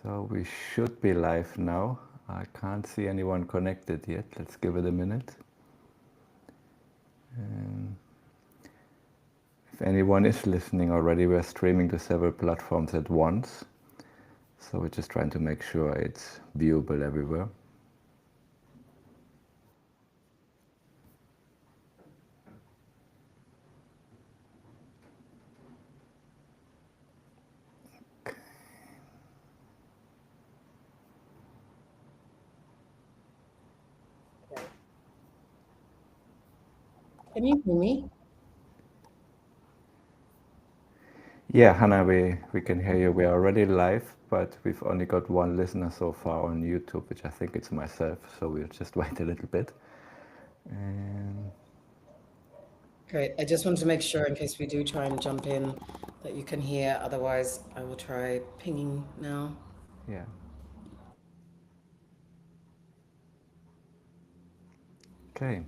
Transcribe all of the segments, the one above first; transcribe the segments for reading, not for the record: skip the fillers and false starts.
So we should be live now. I can't see anyone connected yet. Let's give it a minute. If anyone is listening already, we're streaming to several platforms at once. So we're just trying to make sure it's viewable everywhere. Can you hear me? Yeah, Hannah, we can hear you. We're already live, but we've only got one listener so far on YouTube, which I think it's myself. So we'll just wait a little bit. And Great. I just wanted to make sure in case we do try and jump in that you can hear. Otherwise, I will try pinging now. yeah. Okay.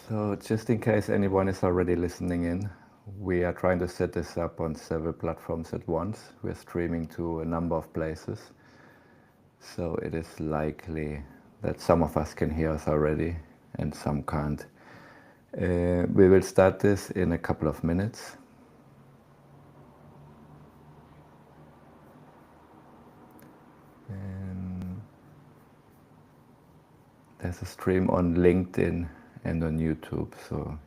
So just in case anyone is already listening in, we are trying to set this up on several platforms at once. We're streaming to a number of places. So it is likely that some of us can hear us already and some can't. We will start this in a couple of minutes. And there's a stream on LinkedIn and on YouTube. So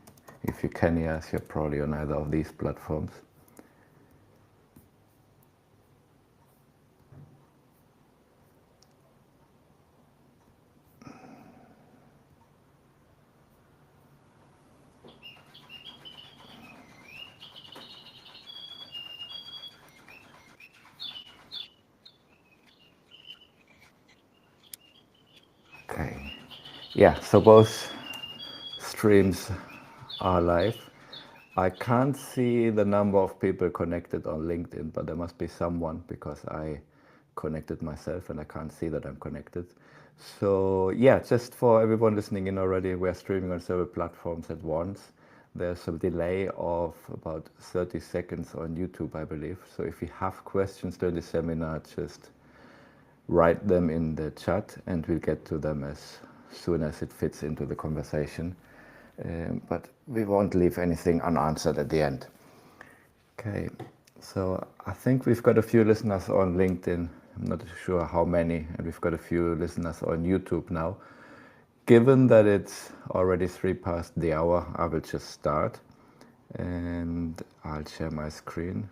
if you can hear us, you're probably on either of these platforms. Okay. Yeah, so both streams are live. I can't see the number of people connected on LinkedIn, but there must be someone because I connected myself and I can't see that I'm connected. So yeah, just for everyone listening in already, we're streaming on several platforms at once. There's a delay of about 30 seconds on YouTube, I believe. So if you have questions during the seminar, just write them in the chat and we'll get to them as soon as it fits into the conversation. But we won't leave anything unanswered at the end. Okay, so I think we've got a few listeners on LinkedIn. I'm not sure how many, and we've got a few listeners on YouTube now. Given that it's already 3 past the hour, I will just start and I'll share my screen.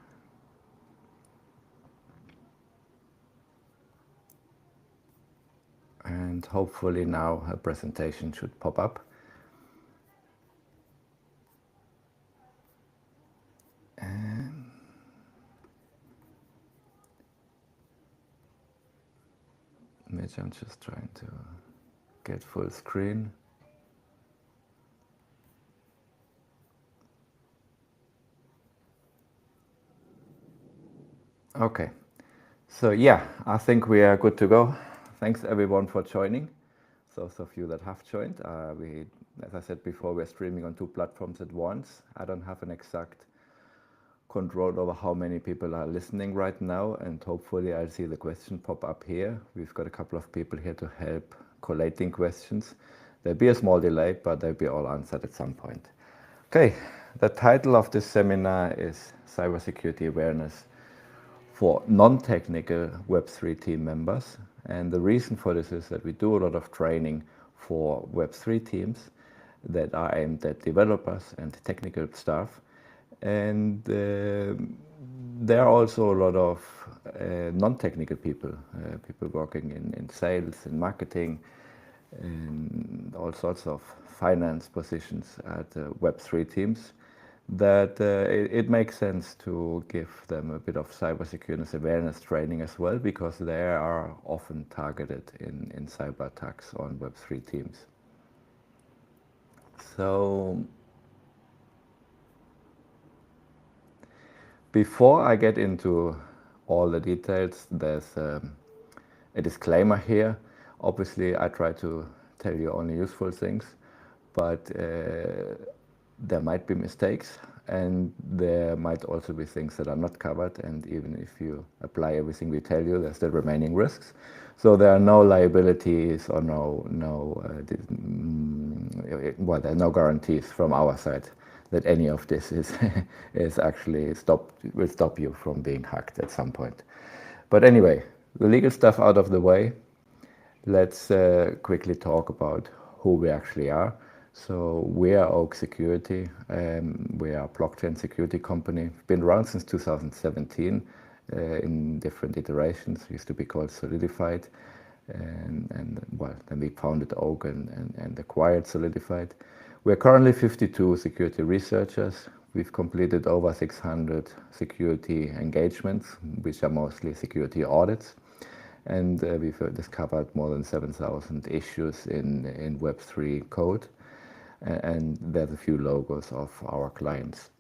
And hopefully now a presentation should pop up. Which I'm just trying to get full screen. Okay, so yeah, I think we are good to go. Thanks everyone for joining. Those of you that have joined, as I said before, we're streaming on 2 platforms at once. I don't have an exact control over how many people are listening right now, and hopefully I'll see the question pop up here. We've got a couple of people here to help collating questions. There'll be a small delay, but they'll be all answered at some point. Okay, the title of this seminar is Cybersecurity Awareness for non-technical Web3 team members. And the reason for this is that we do a lot of training for Web3 teams that are aimed at developers and technical staff. And there are also a lot of non-technical people, people working in sales, in marketing, and all sorts of finance positions at Web3 teams, that it makes sense to give them a bit of cybersecurity awareness training as well, because they are often targeted in cyber attacks on Web3 teams. So before I get into all the details, there's a disclaimer here. Obviously, I try to tell you only useful things, but there might be mistakes, and there might also be things that are not covered, and even if you apply everything we tell you, there's still remaining risks. So there are no liabilities or well, there are no guarantees from our side that any of this is is actually will stop you from being hacked at some point. But anyway, the legal stuff out of the way, let's quickly talk about who we actually are. So we are Oak Security. We are a blockchain security company. We've been around since 2017 in different iterations. It used to be called Solidified. And well, then we founded Oak and acquired Solidified. We're currently 52 security researchers. We've completed over 600 security engagements, which are mostly security audits. And we've discovered more than 7,000 issues in Web3 code. And there's a few logos of our clients.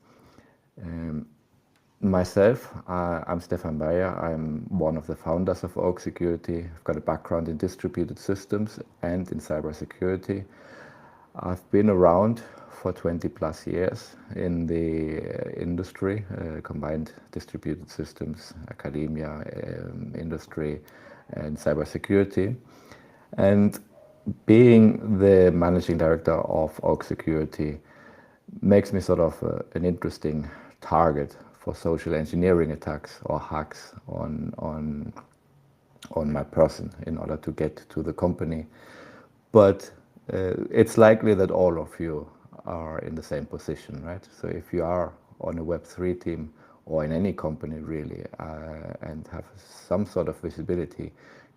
Myself, I'm Stefan Bayer. I'm one of the founders of Oak Security. I've got a background in distributed systems and in cybersecurity. I've been around for 20 plus years in the industry, combined distributed systems, academia, industry, and cybersecurity. And being the managing director of Oak Security makes me sort of an interesting target for social engineering attacks or hacks on my person in order to get to the company. But it's likely that all of you are in the same position, right? So if you are on a Web3 team or in any company really and have some sort of visibility,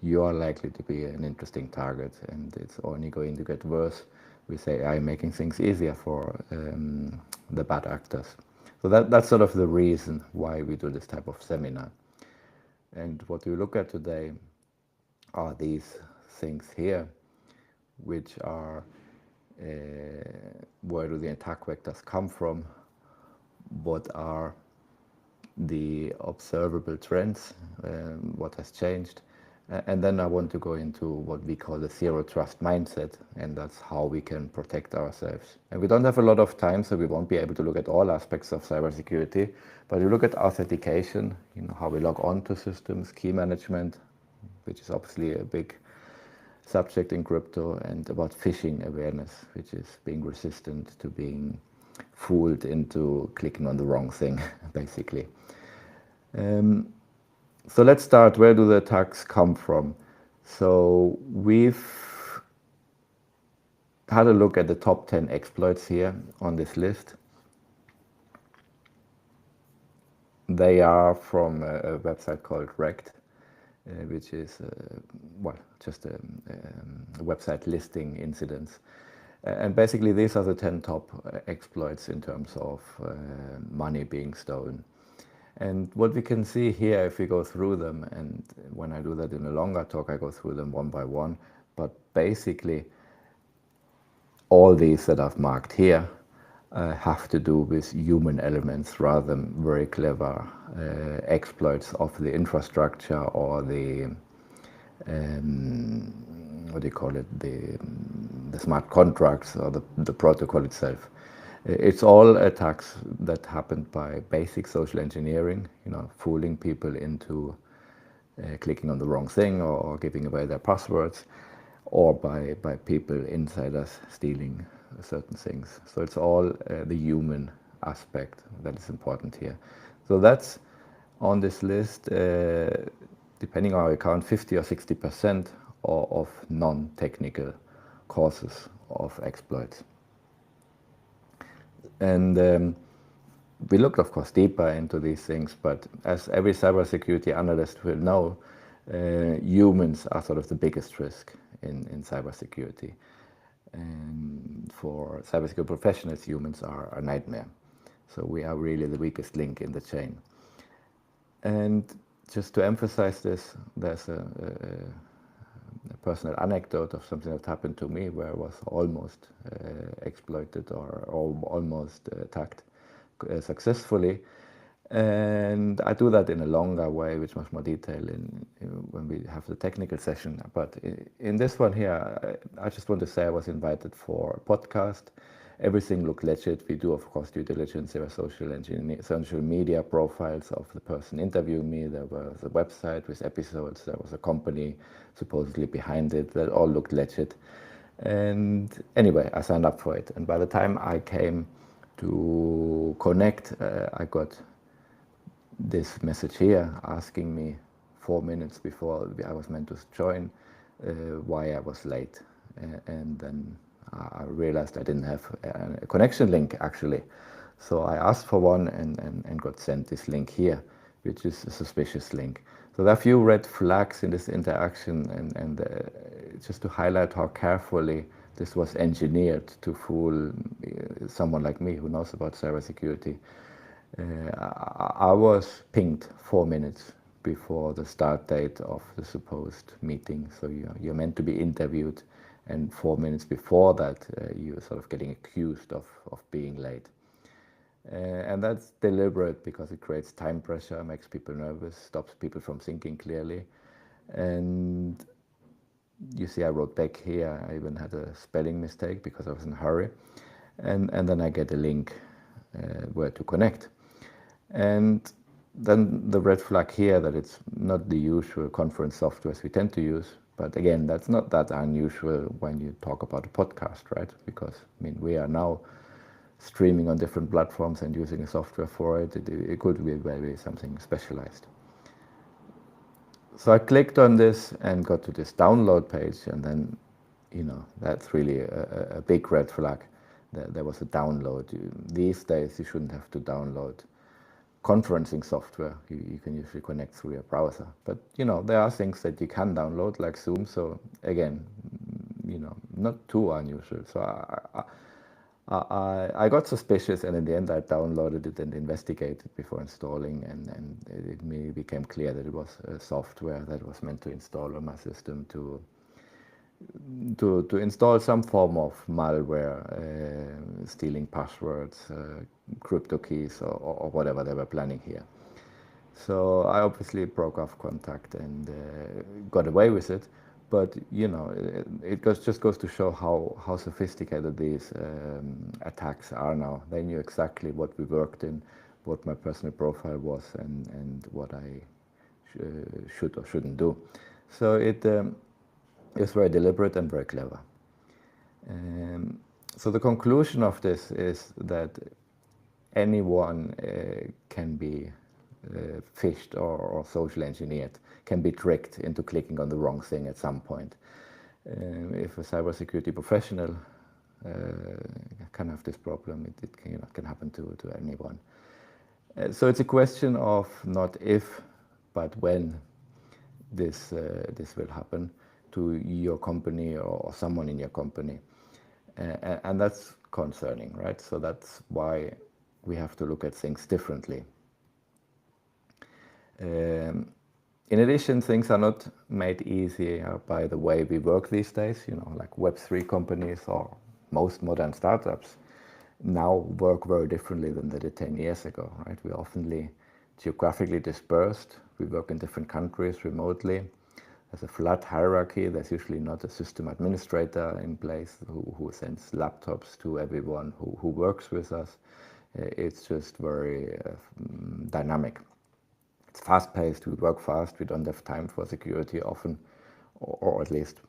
you are likely to be an interesting target, and it's only going to get worse with AI making things easier for the bad actors. So that's sort of the reason why we do this type of seminar. And what we look at today are these things here, which are where do the attack vectors come from, what are the observable trends, what has changed, and then I want to go into what we call the zero trust mindset, and that's how we can protect ourselves. And we don't have a lot of time, so we won't be able to look at all aspects of cybersecurity, but we look at authentication, how we log on to systems, key management, which is obviously a big subject in crypto, and about phishing awareness, which is being resistant to being fooled into clicking on the wrong thing, basically. So let's start. Where do the attacks come from? So we've had a look at the top 10 exploits here on this list. They are from a website called Wrecked, which is, well, just a website listing incidents. And basically these are the 10 top exploits in terms of money being stolen. And what we can see here, if we go through them, and when I do that in a longer talk, I go through them one by one, but basically all these that I've marked here have to do with human elements rather than very clever exploits of the infrastructure or the, what do you call it, the smart contracts or the protocol itself. It's all attacks that happened by basic social engineering, fooling people into clicking on the wrong thing or giving away their passwords, or by people, insiders, stealing certain things. So it's all the human aspect that is important here. So that's on this list, depending on our account, 50 or 60% of non-technical causes of exploits. And we looked, of course, deeper into these things, but as every cybersecurity analyst will know, humans are sort of the biggest risk in cybersecurity. And for cybersecurity professionals, humans are a nightmare. So we are really the weakest link in the chain. And just to emphasize this, there's a personal anecdote of something that happened to me where I was almost exploited or almost attacked successfully. And I do that in a longer way, with much more detail when we have the technical session. But in this one here, I just want to say I was invited for a podcast, everything looked legit. We do, of course, due diligence. There were social media profiles of the person interviewing me. There was a website with episodes. There was a company supposedly behind it. That all looked legit. And anyway, I signed up for it. And by the time I came to connect, I got this message here asking me 4 minutes before I was meant to join why I was late. And then I realized I didn't have a connection link actually. So I asked for one and got sent this link here, which is a suspicious link. So there are a few red flags in this interaction, and just to highlight how carefully this was engineered to fool someone like me who knows about cybersecurity. I was pinged 4 minutes before the start date of the supposed meeting. So you're meant to be interviewed, and 4 minutes before that, you're sort of getting accused of being late. And that's deliberate because it creates time pressure, makes people nervous, stops people from thinking clearly. And you see I wrote back here, I even had a spelling mistake because I was in a hurry. And then I get a link where to connect. And then the red flag here that it's not the usual conference softwares we tend to use. But again, that's not that unusual when you talk about a podcast, right? Because, I mean, we are now streaming on different platforms and using a software for it. It could be maybe something specialized. So I clicked on this and got to this download page, and then, that's really a big red flag. There was a download. These days, you shouldn't have to download conferencing software. You can usually connect through your browser. But, there are things that you can download, like Zoom. So again, not too unusual. So I got suspicious, and in the end I downloaded it and investigated before installing, and it became clear that it was a software that was meant to install on my system to install some form of malware, stealing passwords, crypto keys, or whatever they were planning here. So I obviously broke off contact and got away with it. But it just goes to show how sophisticated these attacks are now. They knew exactly what we worked in, what my personal profile was, and what I should or shouldn't do. So it is very deliberate and very clever. So the conclusion of this is that anyone can be phished or social engineered, can be tricked into clicking on the wrong thing at some point. If a cybersecurity professional can have this problem, it can happen to anyone. So it's a question of not if, but when this will happen to your company or someone in your company. And that's concerning, right? So that's why we have to look at things differently. In addition, things are not made easier by the way we work these days. Like Web3 companies or most modern startups now work very differently than they did 10 years ago, right? We're often geographically dispersed. We work in different countries remotely. There's a flat hierarchy. There's usually not a system administrator in place who sends laptops to everyone who works with us. It's just very dynamic. It's fast-paced, we work fast, we don't have time for security often, or at least,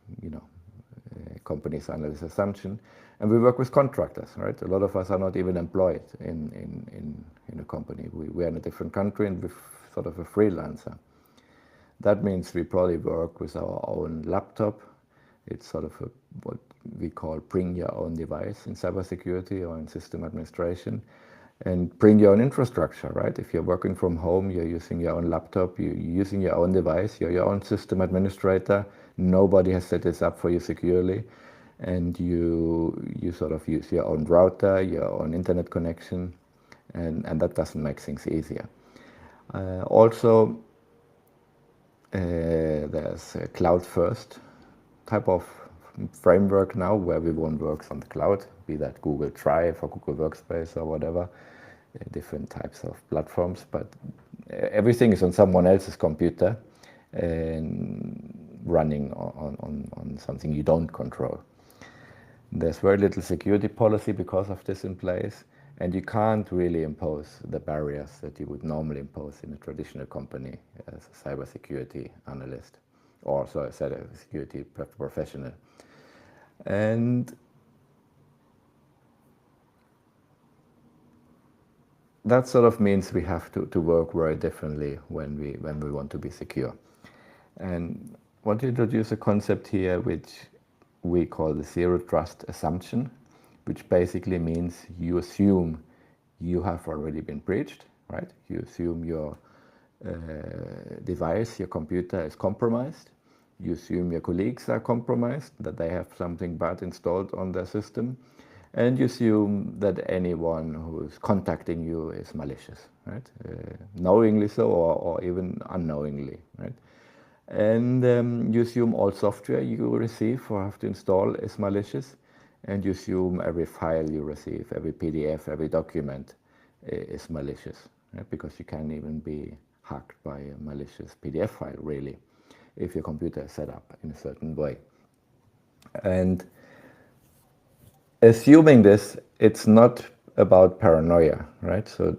companies are under this assumption. And we work with contractors, right? A lot of us are not even employed in a company. We are in a different country and we're sort of a freelancer. That means we probably work with our own laptop. It's sort of what we call bring your own device in cybersecurity or in system administration. And bring your own infrastructure, right? If you're working from home, you're using your own laptop, you're using your own device, you're your own system administrator. Nobody has set this up for you securely. And you sort of use your own router, your own internet connection, and that doesn't make things easier. Also, there's a cloud first type of framework now where everyone works on the cloud, be that Google Drive or Google Workspace or whatever, different types of platforms, but everything is on someone else's computer and running on something you don't control. There's very little security policy because of this in place, and you can't really impose the barriers that you would normally impose in a traditional company as a cybersecurity analyst or so a cybersecurity professional. And that sort of means we have to work very differently when we want to be secure. And I want to introduce a concept here which we call the zero trust assumption, which basically means you assume you have already been breached, right? You assume your device, your computer is compromised. You assume your colleagues are compromised, that they have something bad installed on their system. And you assume that anyone who is contacting you is malicious, right? Knowingly so or even unknowingly, right? And you assume all software you receive or have to install is malicious. And you assume every file you receive, every PDF, every document is malicious, right? Because you can even be hacked by a malicious PDF file, really, if your computer is set up in a certain way. And assuming this, it's not about paranoia, right? So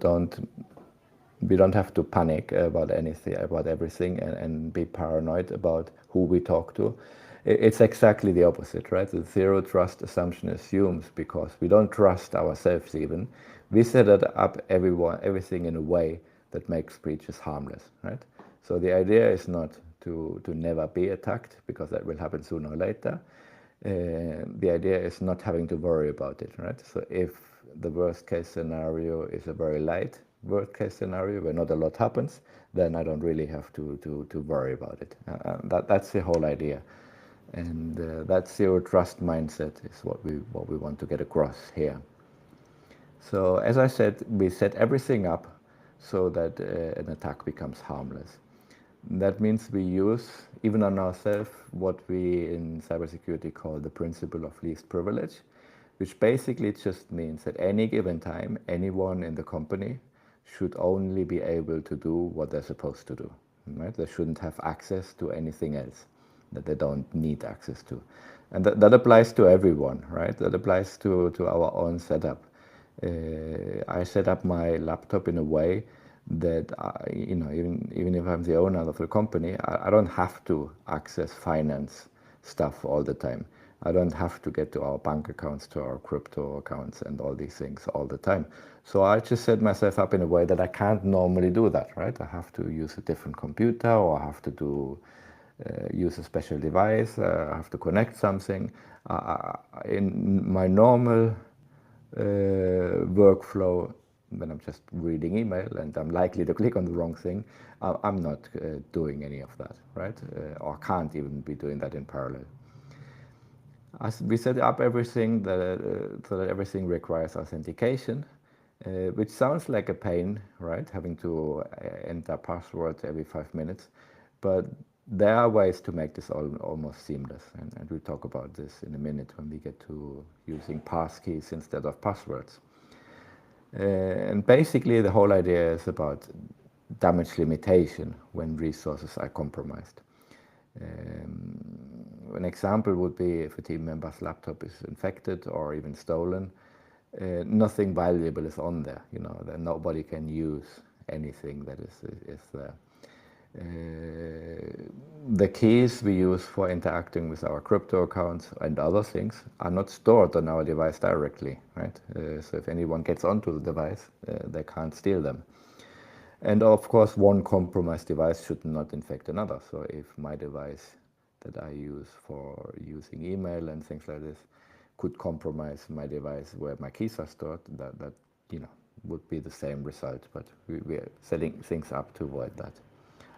we don't have to panic about anything, about everything, and be paranoid about who we talk to. It's exactly the opposite, right? The zero trust assumption assumes, because we don't trust ourselves even, we set up everything in a way that makes breaches harmless, right? So the idea is not to never be attacked, because that will happen sooner or later. The idea is not having to worry about it, right? So if the worst case scenario is a very light worst case scenario where not a lot happens, then I don't really have to worry about it. That's the whole idea. And that zero trust mindset is what we want to get across here. So as I said, we set everything up so that an attack becomes harmless. That means we use, even on ourselves, what we in cybersecurity call the principle of least privilege, which basically just means at any given time, anyone in the company should only be able to do what they're supposed to do, right? They shouldn't have access to anything else that they don't need access to. And that applies to everyone, right? That applies to our own setup. I set up my laptop in a way that even if I'm the owner of the company, I don't have to access finance stuff all the time. I don't have to get to our bank accounts, to our crypto accounts and all these things all the time. So I just set myself up in a way that I can't normally do that, right? I have to use a different computer, or I have to use a special device, I have to connect something. In my normal workflow, when I'm just reading email and I'm likely to click on the wrong thing, I'm not doing any of that, right? Or can't even be doing that in parallel. We set up everything so that everything requires authentication, which sounds like a pain, right? Having to enter passwords every 5 minutes. But there are ways to make this almost seamless. And we'll talk about this in a minute when we get to using passkeys instead of passwords. And basically, the whole idea is about damage limitation when resources are compromised. An example would be if a team member's laptop is infected or even stolen, nothing valuable is on there. That nobody can use anything that is there. The keys we use for interacting with our crypto accounts and other things are not stored on our device directly, right? So if anyone gets onto the device, they can't steal them. And of course, one compromised device should not infect another. So if my device that I use for using email and things like this could compromise my device where my keys are stored, that would be the same result. But we're setting things up to avoid that.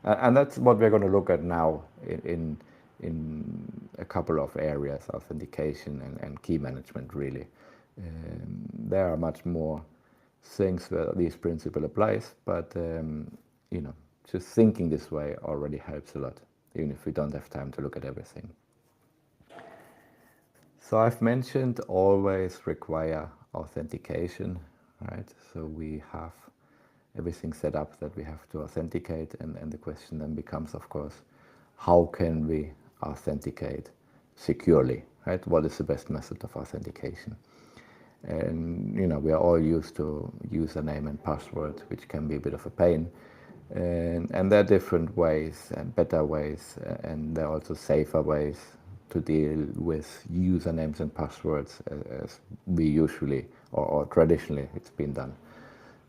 And that's what we're going to look at now in a couple of areas, authentication and key management, really. There are much more things where this principle applies, but just thinking this way already helps a lot, even if we don't have time to look at everything. So I've mentioned always require authentication, right? So we have everything set up that we have to authenticate, and the question then becomes, of course, how can we authenticate securely, right? What is the best method of authentication? And we are all used to username and password, which can be a bit of a pain. And there are different ways and better ways, and there are also safer ways to deal with usernames and passwords as we usually or traditionally it's been done.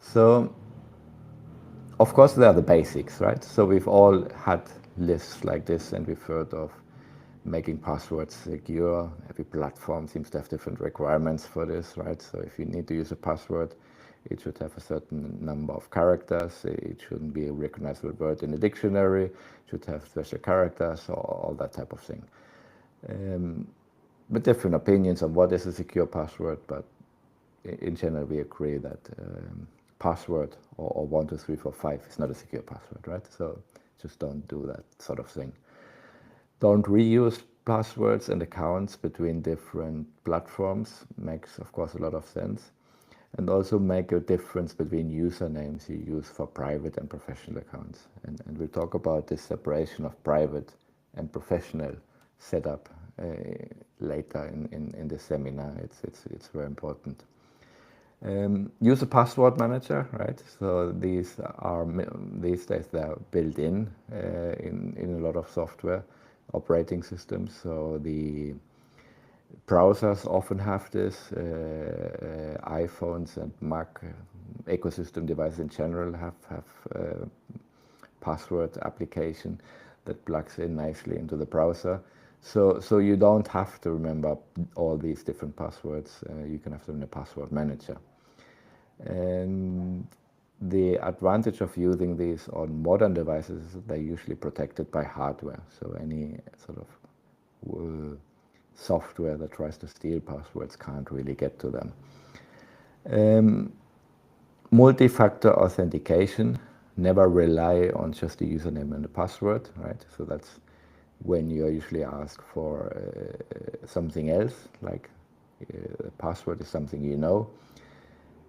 So of course there are the basics, right? So we've all had lists like this, and we've heard of making passwords secure. Every platform seems to have different requirements for this, right? So if you need to use a password, it should have a certain number of characters. It shouldn't be a recognizable word in a dictionary. It should have special characters or all that type of thing. With different opinions on what is a secure password, but in general we agree that password or 12345 is not a secure password, right? So just don't do that sort of thing. Don't reuse passwords and accounts between different platforms. Makes, of course, a lot of sense. And also make a difference between usernames you use for private and professional accounts. And we'll talk about this separation of private and professional setup later in this seminar. It's very important. Use a password manager, right? So these days they're built in a lot of software operating systems. So the browsers often have this. iPhones and Mac ecosystem devices in general have password application that plugs in nicely into the browser. So you don't have to remember all these different passwords. You can have them in a password manager. And the advantage of using these on modern devices is that they're usually protected by hardware. So any sort of software that tries to steal passwords can't really get to them. Multi-factor authentication. Never rely on just the username and the password, right? So that's when you're usually asked for something else, like the password is something you know.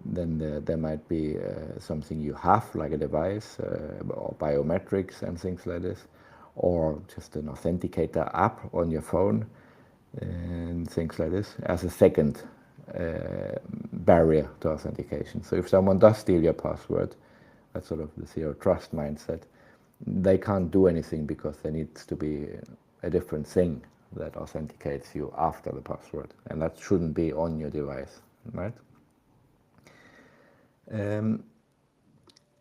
Then there might be something you have, like a device or biometrics and things like this, or just an authenticator app on your phone and things like this as a second barrier to authentication. So if someone does steal your password, that's sort of the zero trust mindset, they can't do anything because there needs to be a different thing that authenticates you after the password, and that shouldn't be on your device, right? And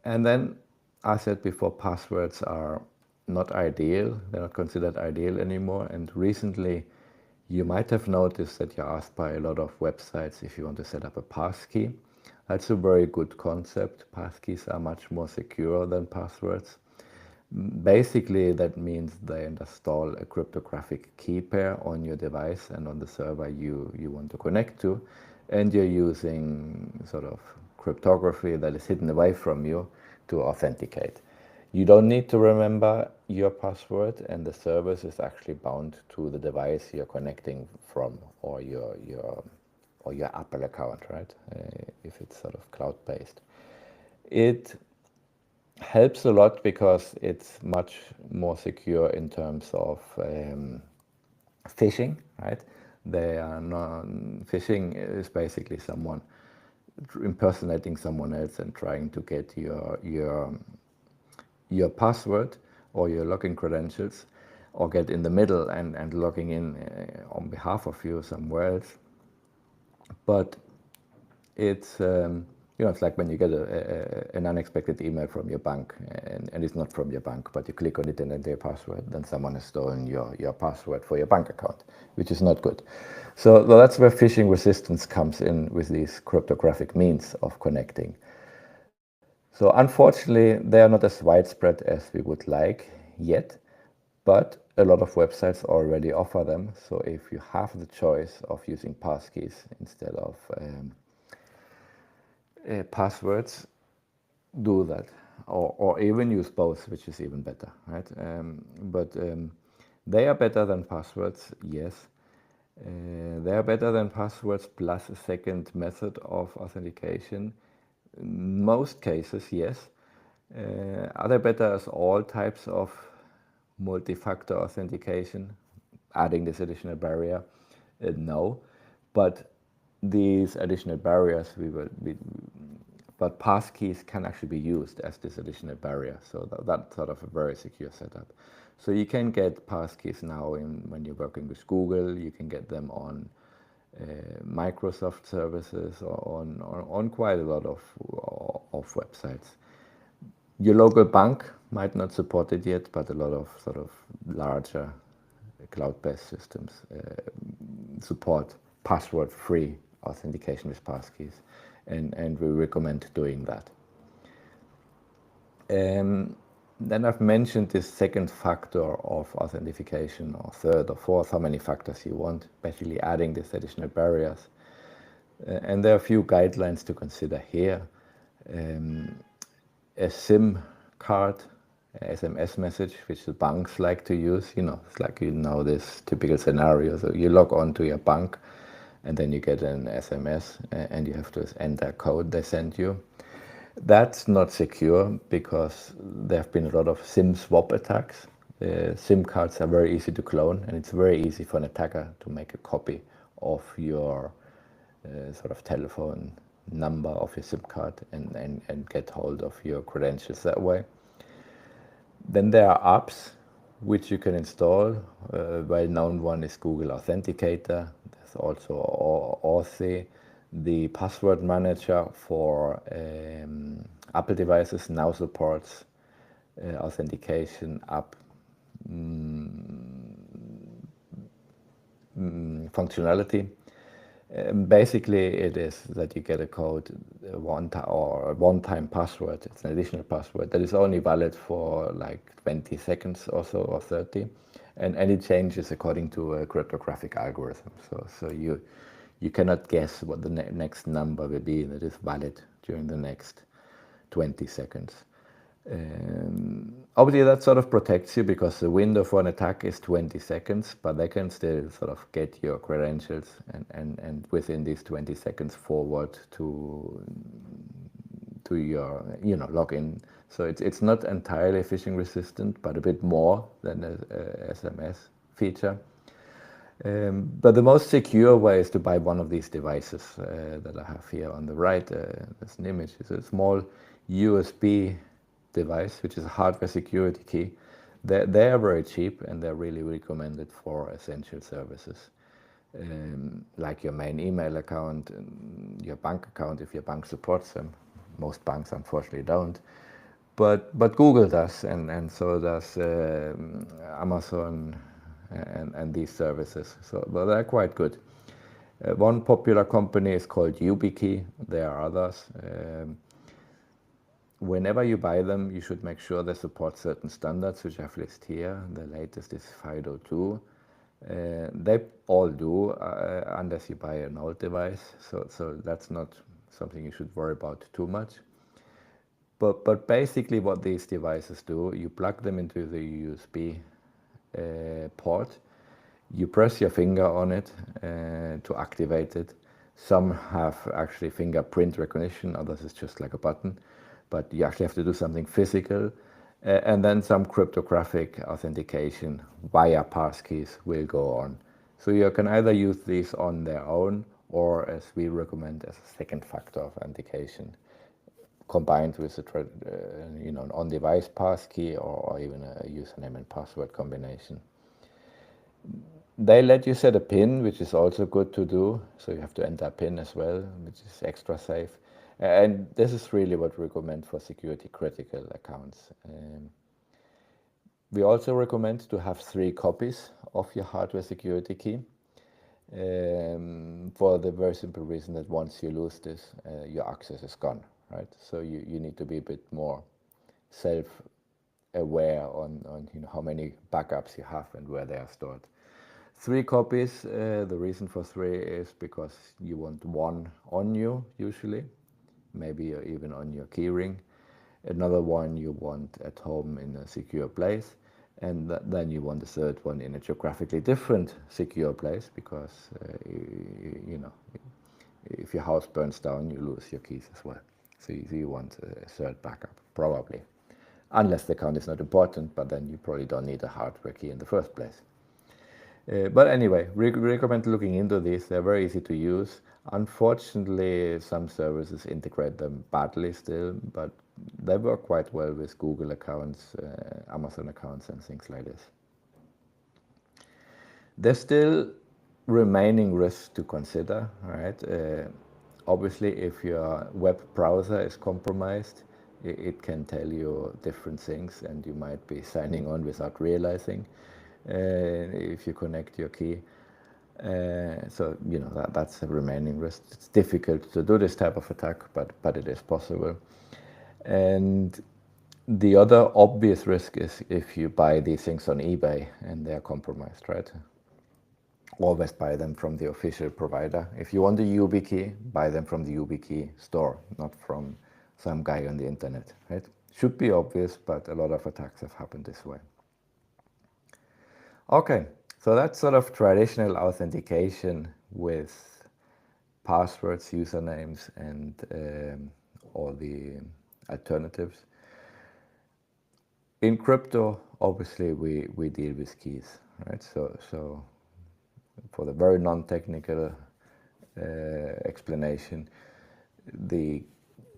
then I said before, passwords are not ideal. They're not considered ideal anymore. And recently, you might have noticed that you're asked by a lot of websites if you want to set up a passkey. That's a very good concept. Passkeys are much more secure than passwords. Basically, that means they install a cryptographic key pair on your device and on the server you want to connect to, and you're using sort of cryptography that is hidden away from you to authenticate. You don't need to remember your password, and the service is actually bound to the device you're connecting from, or your Apple account, right? If it's sort of cloud-based. It helps a lot because it's much more secure in terms of phishing, right? They are not, phishing is basically someone impersonating someone else and trying to get your password or your login credentials, or get in the middle and logging in on behalf of you somewhere else. But it's it's like when you get an unexpected email from your bank, and it's not from your bank, but you click on it and enter your password, then someone has stolen your password for your bank account, which is not good. So that's where phishing resistance comes in, with these cryptographic means of connecting. So unfortunately, they are not as widespread as we would like yet, but a lot of websites already offer them. So if you have the choice of using passkeys instead of passwords, do that, or even use both, which is even better, right? But they are better than passwords, yes. They are better than passwords plus a second method of authentication. In most cases, yes. Are they better as all types of multi-factor authentication, adding this additional barrier? No, but these additional barriers but passkeys can actually be used as this additional barrier. So that's sort of a very secure setup. So you can get passkeys now when you're working with Google. You can get them on Microsoft services or on quite a lot of websites. Your local bank might not support it yet, but a lot of sort of larger cloud-based systems support password-free authentication with passkeys, and we recommend doing that. Then I've mentioned this second factor of authentication, or third or fourth, how many factors you want, basically adding these additional barriers. And there are a few guidelines to consider here. A SIM card, SMS message, which the banks like to use. It's like, this typical scenario. So you log on to your bank and then you get an SMS and you have to enter a code they send you. That's not secure because there have been a lot of SIM swap attacks. SIM cards are very easy to clone, and it's very easy for an attacker to make a copy of your sort of telephone number of your SIM card and get hold of your credentials that way. Then there are apps which you can install. A well-known one is Google Authenticator. There's also Authy. The password manager for Apple devices now supports authentication app functionality. Basically, it is that you get a code, a one-time password. It's an additional password that is only valid for like 20 seconds or so, or 30, and it changes according to a cryptographic algorithm. So you cannot guess what the next number will be that is valid during the next 20 seconds. Obviously, that sort of protects you because the window for an attack is 20 seconds, but they can still sort of get your credentials and within these 20 seconds forward to your login. So it's not entirely phishing resistant, but a bit more than a SMS feature. But the most secure way is to buy one of these devices that I have here on the right. There's an image. It's a small USB device, which is a hardware security key. They are very cheap and they're really recommended for essential services, like your main email account, and your bank account if your bank supports them. Most banks unfortunately don't, but Google does, and so does Amazon and these services. So they're quite good. One popular company is called YubiKey. There are others. Whenever you buy them, you should make sure they support certain standards, which I've listed here. The latest is 502. They all do, unless you buy an old device. So that's not something you should worry about too much. But basically what these devices do, you plug them into the USB port, you press your finger on it to activate it. Some have actually fingerprint recognition, others is just like a button, but you actually have to do something physical. And then some cryptographic authentication via passkeys will go on. So you can either use these on their own, or as we recommend, as a second factor of authentication, combined with an on-device passkey or even a username and password combination. They let you set a PIN, which is also good to do. So you have to enter a PIN as well, which is extra safe. And this is really what we recommend for security critical accounts. We also recommend to have 3 copies of your hardware security key, for the very simple reason that once you lose this, your access is gone, right? So you need to be a bit more self-aware on how many backups you have and where they are stored. 3 copies. The reason for 3 is because you want one on you usually, maybe even on your keyring. Another one you want at home in a secure place, and then you want a third one in a geographically different secure place, because if your house burns down, you lose your keys as well. So you want a third backup, probably, unless the account is not important, but then you probably don't need a hardware key in the first place. But anyway, recommend looking into these. They're very easy to use. Unfortunately, some services integrate them badly still, but they work quite well with Google accounts, Amazon accounts, and things like this. There's still remaining risks to consider, right? Obviously, if your web browser is compromised, it can tell you different things, and you might be signing on without realizing if you connect your key. So that's a remaining risk. It's difficult to do this type of attack, but it is possible. And the other obvious risk is if you buy these things on eBay and they're compromised, right? Always buy them from the official provider. If you want a YubiKey, buy them from the YubiKey store, not from some guy on the internet, right? Should be obvious, but a lot of attacks have happened this way. Okay, so that's sort of traditional authentication with passwords, usernames, and all the alternatives. In crypto, obviously, we deal with keys, right? So for the very non-technical explanation, the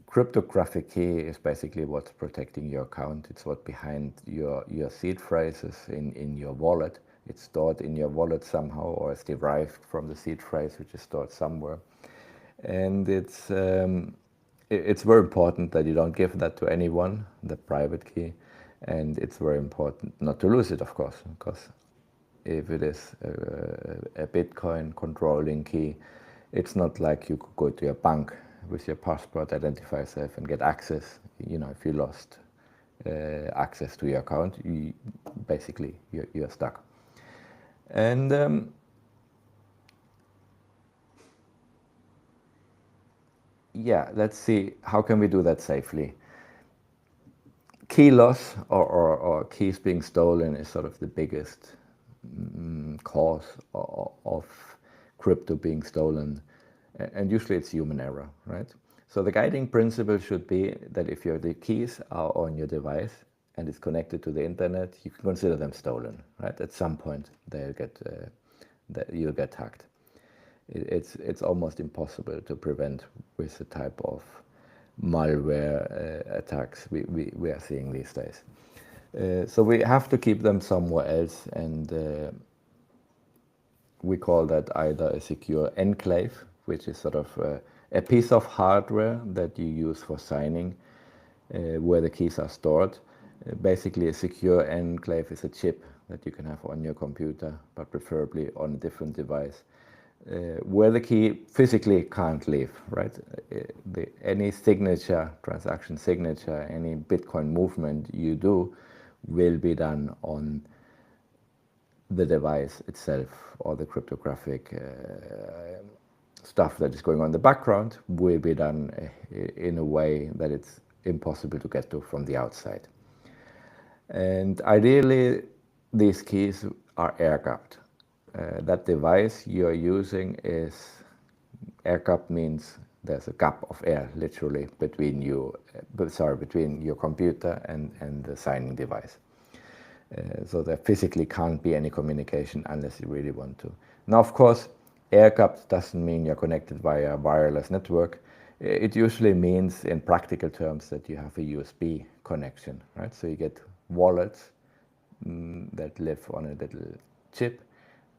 cryptographic key is basically what's protecting your account. It's what behind your seed phrases in your wallet. It's stored in your wallet somehow, or it's derived from the seed phrase, which is stored somewhere. And it's very important that you don't give that to anyone, the private key. And it's very important not to lose it, of course, because if it is a Bitcoin controlling key, it's not like you could go to your bank with your passport, identify yourself, and get access. If you lost access to your account, basically you're stuck. And yeah, let's see, how can we do that safely? Key loss or keys being stolen is sort of the biggest cause of crypto being stolen, and usually it's human error, right? So the guiding principle should be that if the keys are on your device and it's connected to the internet, you can consider them stolen, right? At some point you'll get hacked. It's almost impossible to prevent with the type of malware attacks we are seeing these days. So we have to keep them somewhere else, and we call that either a secure enclave, which is sort of a piece of hardware that you use for signing, where the keys are stored. Basically, a secure enclave is a chip that you can have on your computer, but preferably on a different device, where the key physically can't leave, right? Any signature, transaction signature, any Bitcoin movement you do will be done on the device itself, or the cryptographic stuff that is going on in the background will be done in a way that it's impossible to get to from the outside. And ideally, these keys are air-gapped. That device you're using is air-gapped, means there's a gap of air literally between between your computer and the signing device. So there physically can't be any communication unless you really want to. Now, of course, air-gapped doesn't mean you're connected via a wireless network. It usually means, in practical terms, that you have a USB connection, right? So you get wallets that live on a little chip,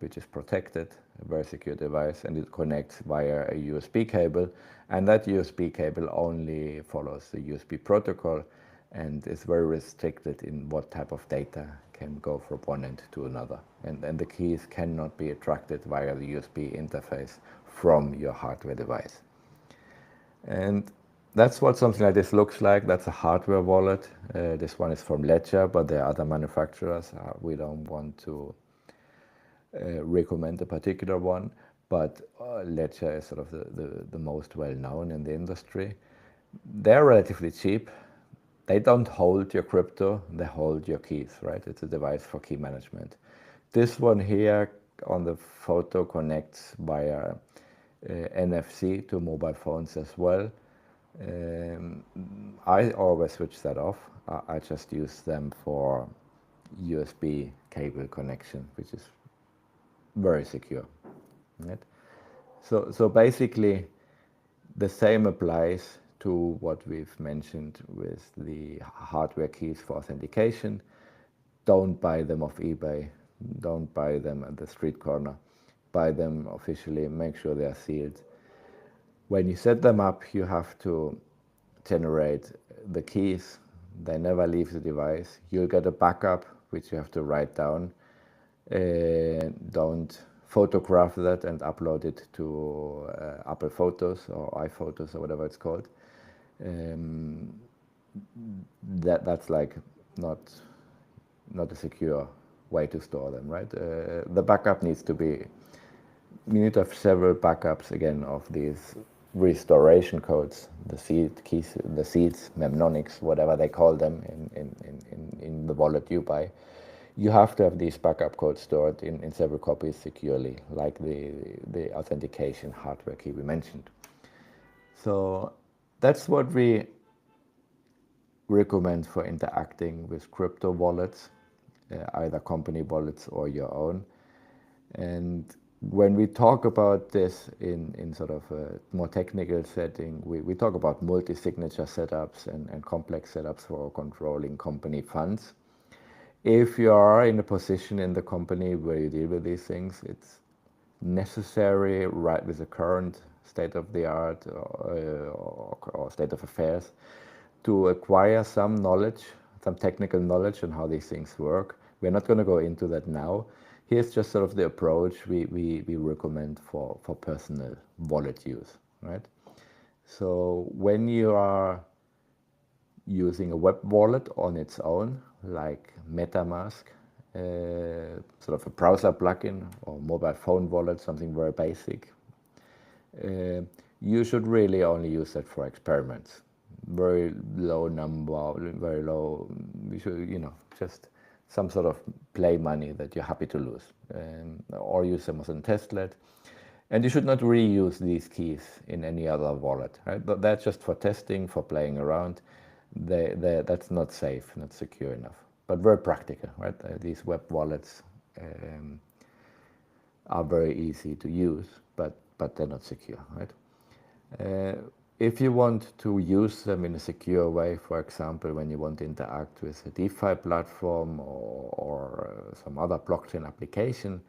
which is protected, a very secure device, and it connects via a USB cable. And that USB cable only follows the USB protocol and is very restricted in what type of data can go from one end to another. And the keys cannot be attracted via the USB interface from your hardware device. And that's what something like this looks like. That's a hardware wallet. This one is from Ledger, but there are other manufacturers. We don't want to recommend a particular one, but Ledger is sort of the most well-known in the industry. They're relatively cheap. They don't hold your crypto, they hold your keys, right? It's a device for key management. This one here on the photo connects via NFC to mobile phones as well. I always switch that off. I just use them for USB cable connection, which is very secure. Right? So basically, the same applies to what we've mentioned with the hardware keys for authentication. Don't buy them off eBay. Don't buy them at the street corner. Buy them officially. Make sure they are sealed. When you set them up, you have to generate the keys. They never leave the device. You'll get a backup, which you have to write down. Don't photograph that and upload it to Apple Photos or iPhotos or whatever it's called. That's like not a secure way to store them, right? The backup needs to be. You need to have several backups again of these restoration codes, the seed keys, the seeds, mnemonics, whatever they call them in the wallet you buy. You have to have these backup codes stored in several copies securely, like the authentication hardware key we mentioned. So that's what we recommend for interacting with crypto wallets, either company wallets or your own. And when we talk about this in sort of a more technical setting, we talk about multi-signature setups and complex setups for controlling company funds. If you are in a position in the company where you deal with these things, it's necessary, right, with the current state of the art or state of affairs, to acquire some knowledge, some technical knowledge on how these things work. We're not going to go into that now. Here's just sort of the approach we recommend for personal wallet use, right? So when you are using a web wallet on its own, like MetaMask, sort of a browser plugin or mobile phone wallet, something very basic, you should really only use that for experiments. Very low number, very low, you should, just some sort of play money that you're happy to lose, or use them as a testlet. And you should not reuse these keys in any other wallet, right? But that's just for testing, for playing around. That's not safe, not secure enough, but very practical, right? These web wallets are very easy to use, but they're not secure, right? If you want to use them in a secure way, for example, when you want to interact with a DeFi platform or some other blockchain application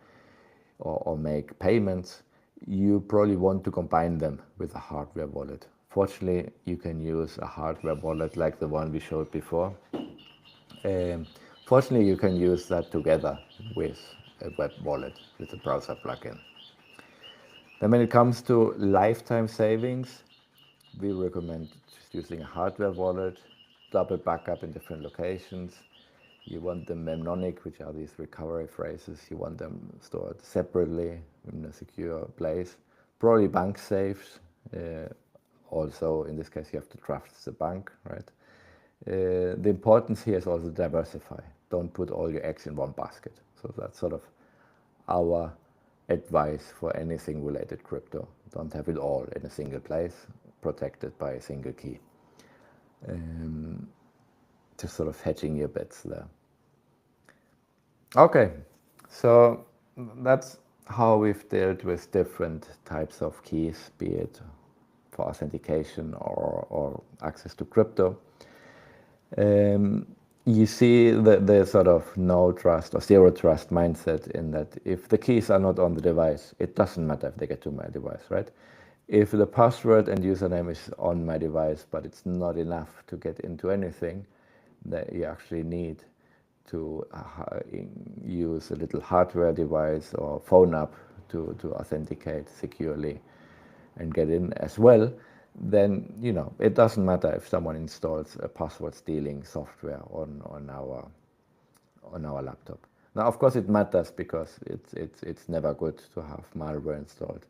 or make payments, you probably want to combine them with a hardware wallet. Fortunately, you can use a hardware wallet like the one we showed before. Fortunately, you can use that together with a web wallet with a browser plugin. Then when it comes to lifetime savings, we recommend just using a hardware wallet, double backup in different locations. You want the mnemonic, which are these recovery phrases, you want them stored separately in a secure place. Probably bank safes. Also, in this case, you have to trust the bank, right? The importance here is also diversify. Don't put all your eggs in one basket. So that's sort of our advice for anything related crypto. Don't have it all in a single place, protected by a single key. Just sort of hedging your bets there. Okay, so that's how we've dealt with different types of keys, be it for authentication or access to crypto. You see the sort of no trust or zero trust mindset in that if the keys are not on the device, it doesn't matter if they get to my device, right? If the password and username is on my device, but it's not enough to get into anything, that you actually need to use a little hardware device or phone app to authenticate securely and get in as well, then it doesn't matter if someone installs a password stealing software on our laptop. Now, of course, it matters because it's never good to have malware installed,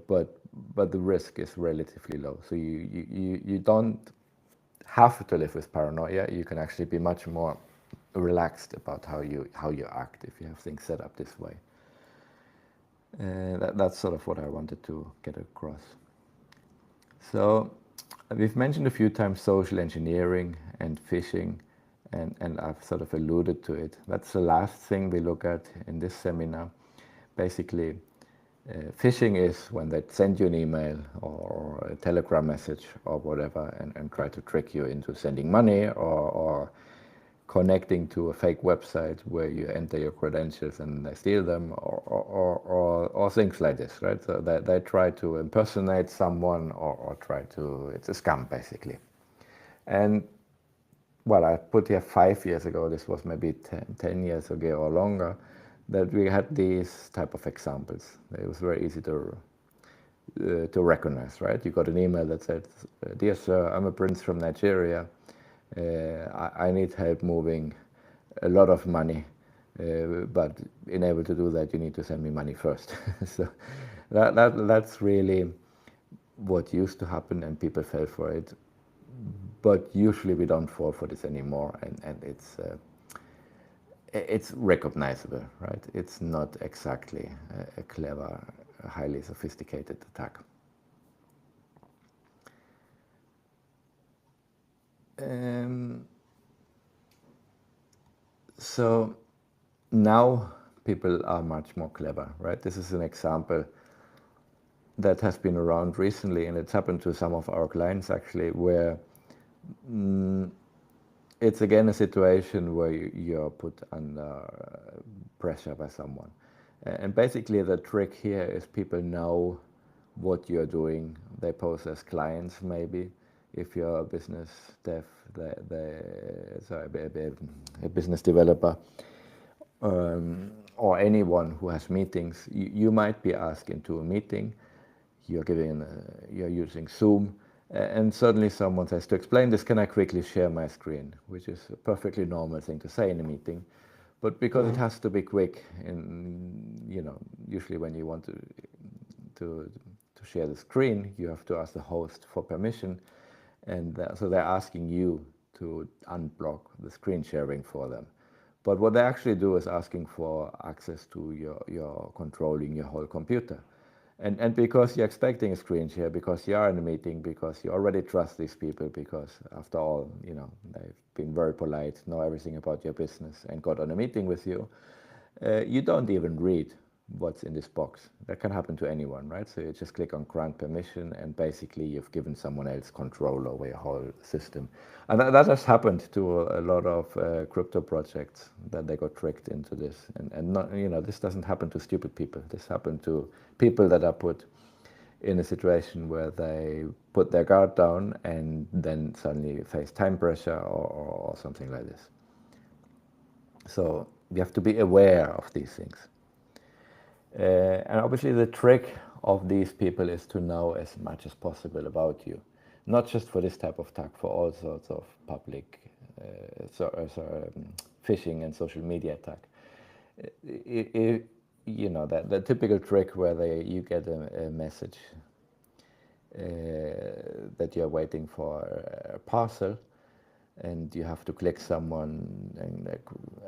but the risk is relatively low. So you don't have to live with paranoia. You can actually be much more relaxed about how you act if you have things set up this way. That's sort of what I wanted to get across. So we've mentioned a few times social engineering and phishing, and I've sort of alluded to it. That's the last thing we look at in this seminar. basically, phishing is when they send you an email or a telegram message or whatever and try to trick you into sending money or connecting to a fake website where you enter your credentials and they steal them or things like this, right? So they try to impersonate someone or try to, it's a scam basically. And well, I put here 5 years ago, this was maybe 10 years ago or longer, that we had these type of examples. It was very easy to recognize, right? You got an email that said, "Dear sir, I'm a prince from Nigeria. I need help moving a lot of money, but in able to do that, you need to send me money first." So that's really what used to happen, and people fell for it. But usually we don't fall for this anymore, and it's recognizable, right? It's not exactly a clever, highly sophisticated attack. So now people are much more clever, right? This is an example that has been around recently, and it's happened to some of our clients actually, where it's again a situation where you're put under pressure by someone. And basically the trick here is people know what you're doing. They pose as clients maybe. If you're a business dev, a business developer, or anyone who has meetings, you might be asked into a meeting. You're using Zoom, and suddenly someone says, "To explain this, can I quickly share my screen?" Which is a perfectly normal thing to say in a meeting, but because it has to be quick, and usually when you want to share the screen, you have to ask the host for permission, and so they're asking you to unblock the screen sharing for them. But what they actually do is asking for access to your controlling your whole computer. And because you're expecting a screen share, because you are in a meeting, because you already trust these people, because after all, they've been very polite, know everything about your business, and got on a meeting with you, you don't even read what's in this box. That can happen to anyone, right? So you just click on grant permission, and basically you've given someone else control over your whole system. And that has happened to a lot of crypto projects, that they got tricked into this. And not, this doesn't happen to stupid people. This happened to people that are put in a situation where they put their guard down and then suddenly face time pressure or something like this. So you have to be aware of these things. And obviously the trick of these people is to know as much as possible about you, not just for this type of attack, for all sorts of public phishing and social media attack. The typical trick where you get a message that you're waiting for a parcel, and you have to click someone and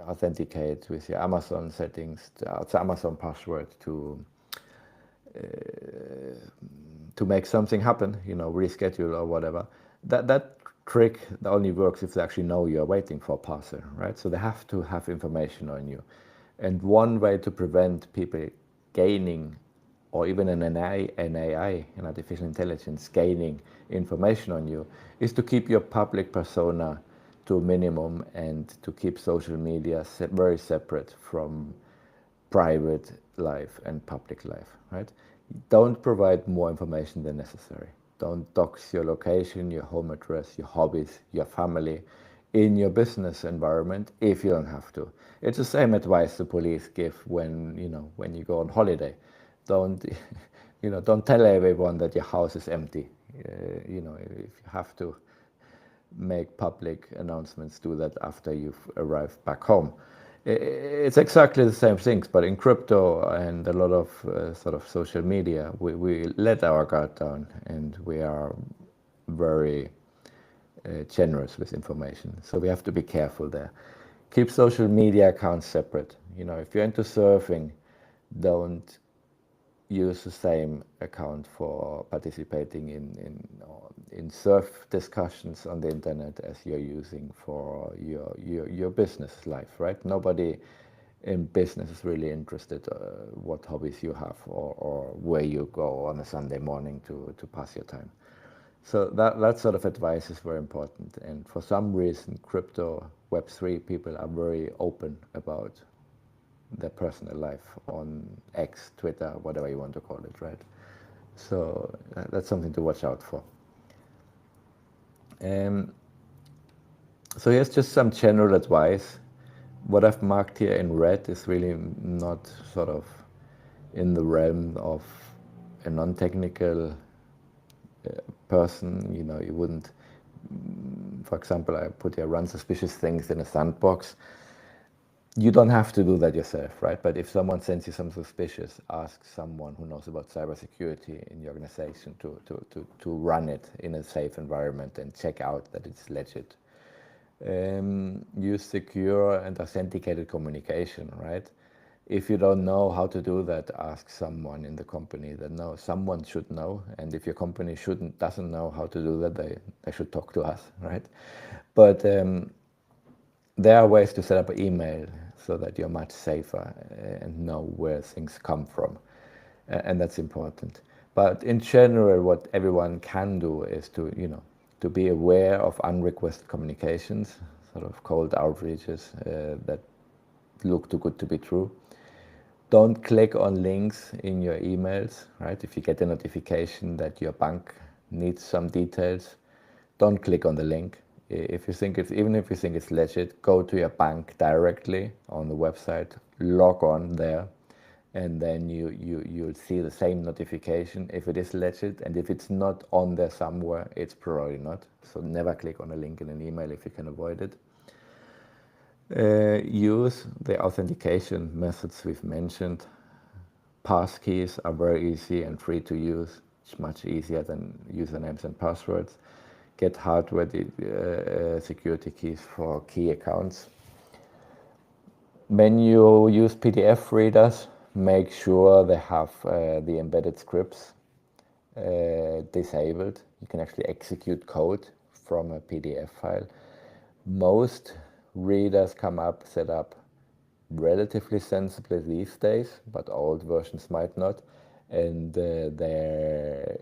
authenticate with your Amazon settings, Amazon password to make something happen, reschedule or whatever. That trick only works if they actually know you're waiting for a parcel, right? So they have to have information on you. And one way to prevent people gaining, or even an AI, an artificial intelligence, gaining information on you, is to keep your public persona to a minimum and to keep social media very separate from private life and public life, right? Don't provide more information than necessary. Don't dox your location, your home address, your hobbies, your family in your business environment if you don't have to. It's the same advice the police give when you go on holiday. Don't don't tell everyone that your house is empty. If you have to make public announcements, do that after you've arrived back home. It's exactly the same things, but in crypto and a lot of sort of social media, we let our guard down, and we are very generous with information. So we have to be careful there. Keep social media accounts separate. If you're into surfing, don't use the same account for participating in surf discussions on the internet as you're using for your business life, right? Nobody in business is really interested what hobbies you have or where you go on a Sunday morning to pass your time. So that sort of advice is very important. And for some reason, crypto, Web3 people are very open about their personal life on X, Twitter, whatever you want to call it, right? So that's something to watch out for. So here's just some general advice. What I've marked here in red is really not sort of in the realm of a non-technical person. You know, you wouldn't, for example, I put here run suspicious things in a sandbox. You don't have to do that yourself, right? But if someone sends you some suspicious, ask someone who knows about cybersecurity in your organization to run it in a safe environment and check out that it's legit. Use secure and authenticated communication, right? If you don't know how to do that, ask someone in the company that knows. Someone should know, and if your company doesn't know how to do that, they should talk to us, right? But there are ways to set up an email so that you're much safer and know where things come from, and that's important. But in general, what everyone can do is to be aware of unrequested communications, sort of cold outreaches that look too good to be true. Don't click on links in your emails, right? If you get a notification that your bank needs some details, don't click on the link. If you think even if you think it's legit, go to your bank directly on the website, log on there, and then you'll see the same notification if it is legit, and if it's not on there somewhere, it's probably not. So never click on a link in an email if you can avoid it. Use the authentication methods we've mentioned. Passkeys are very easy and free to use. It's much easier than usernames and passwords. Get hardware security keys for key accounts. When you use PDF readers, make sure they have the embedded scripts disabled. You can actually execute code from a PDF file. Most readers set up relatively sensibly these days, but old versions might not. And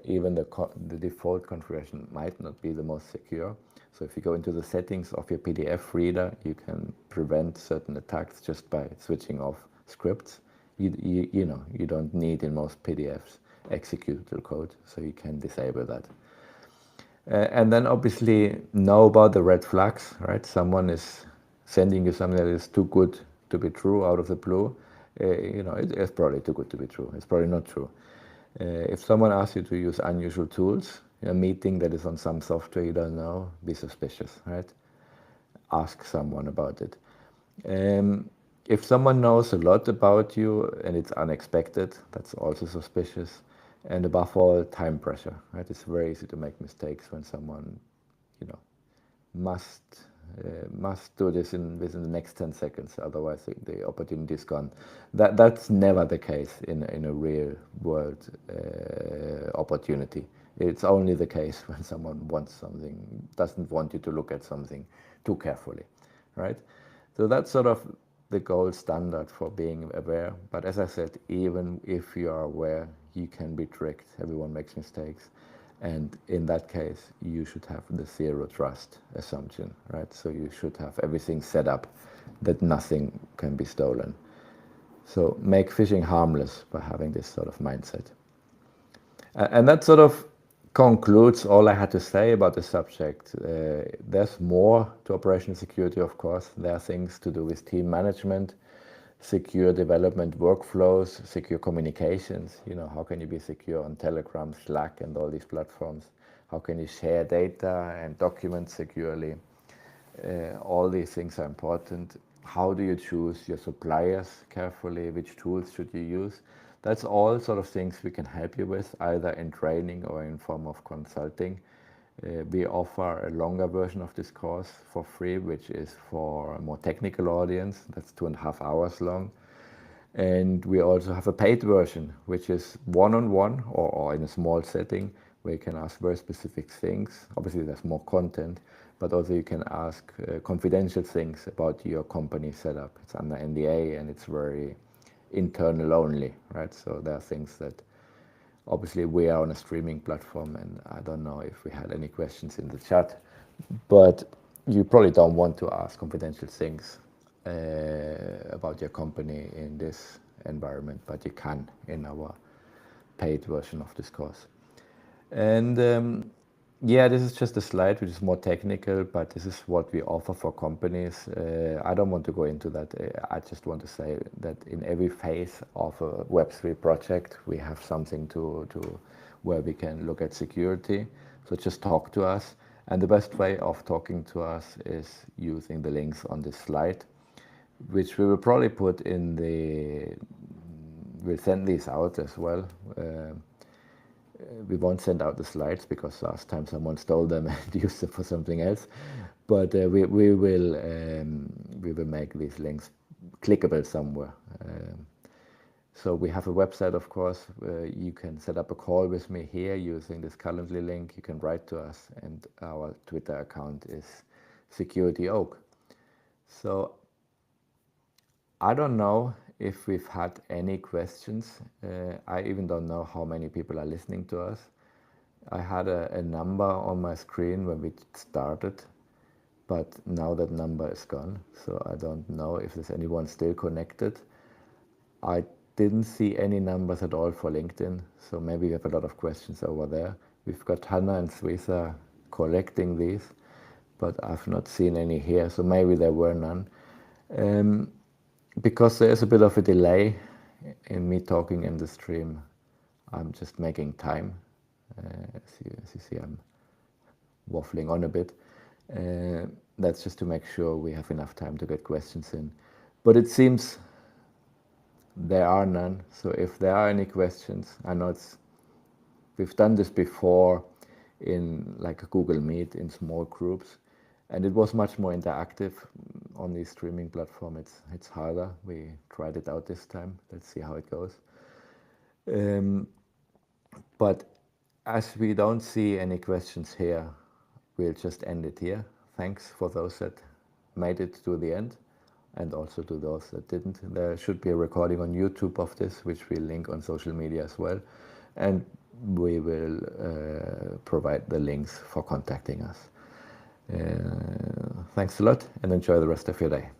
even the default configuration might not be the most secure. So if you go into the settings of your PDF reader, you can prevent certain attacks just by switching off scripts. You don't need in most PDFs executable code, so you can disable that. And then obviously know about the red flags, right? Someone is sending you something that is too good to be true out of the blue. It's probably too good to be true. It's probably not true. If someone asks you to use unusual tools in a meeting that is on some software you don't know, be suspicious, right? Ask someone about it. If someone knows a lot about you and it's unexpected, that's also suspicious. And above all, time pressure, right? It's very easy to make mistakes when someone, must do this within the next 10 seconds, otherwise the opportunity is gone. That's never the case in a real world opportunity. It's only the case when someone wants something, doesn't want you to look at something too carefully, right? So that's sort of the gold standard for being aware. But as I said, even if you are aware, you can be tricked. Everyone makes mistakes. And in that case, you should have the zero trust assumption, right? So you should have everything set up that nothing can be stolen. So make phishing harmless by having this sort of mindset. And that sort of concludes all I had to say about the subject. There's more to operational security, of course. There are things to do with team management, secure development workflows, secure communications. How can you be secure on Telegram, Slack, and all these platforms? How can you share data and documents securely? All these things are important. How do you choose your suppliers carefully? Which tools should you use? That's all sort of things we can help you with, either in training or in form of consulting. We offer a longer version of this course for free, which is for a more technical audience. That's 2.5 hours long. And we also have a paid version, which is one-on-one or in a small setting where you can ask very specific things. Obviously, there's more content, but also you can ask confidential things about your company setup. It's under NDA and it's very internal only, right? So there are things that obviously we are on a streaming platform, and I don't know if we had any questions in the chat, but you probably don't want to ask confidential things about your company in this environment, but you can in our paid version of this course. And yeah, this is just a slide which is more technical, but this is what we offer for companies. I don't want to go into that. I just want to say that in every phase of a Web3 project, we have something to where we can look at security. So just talk to us. And the best way of talking to us is using the links on this slide, which we will probably put in the, we'll send these out as well. We won't send out the slides because last time someone stole them and used them for something else. But we will make these links clickable somewhere. So we have a website, of course. You can set up a call with me here using this Calendly link. You can write to us, and our Twitter account is SecurityOak. So I don't know if we've had any questions. I even don't know how many people are listening to us. I had a number on my screen when we started, but now that number is gone. So I don't know if there's anyone still connected. I didn't see any numbers at all for LinkedIn, so maybe we have a lot of questions over there. We've got Hannah and Swetha collecting these, but I've not seen any here, so maybe there were none. Because there's a bit of a delay in me talking in the stream, I'm just making time. As you see, I'm waffling on a bit. That's just to make sure we have enough time to get questions in. But it seems there are none. So if there are any questions, I know we've done this before in like a Google Meet in small groups, and it was much more interactive. On the streaming platform, it's harder. We tried it out this time. Let's see how it goes. But as we don't see any questions here, we'll just end it here. Thanks for those that made it to the end, and also to those that didn't. There should be a recording on YouTube of this, which we'll link on social media as well. And we will provide the links for contacting us. Thanks a lot, and enjoy the rest of your day.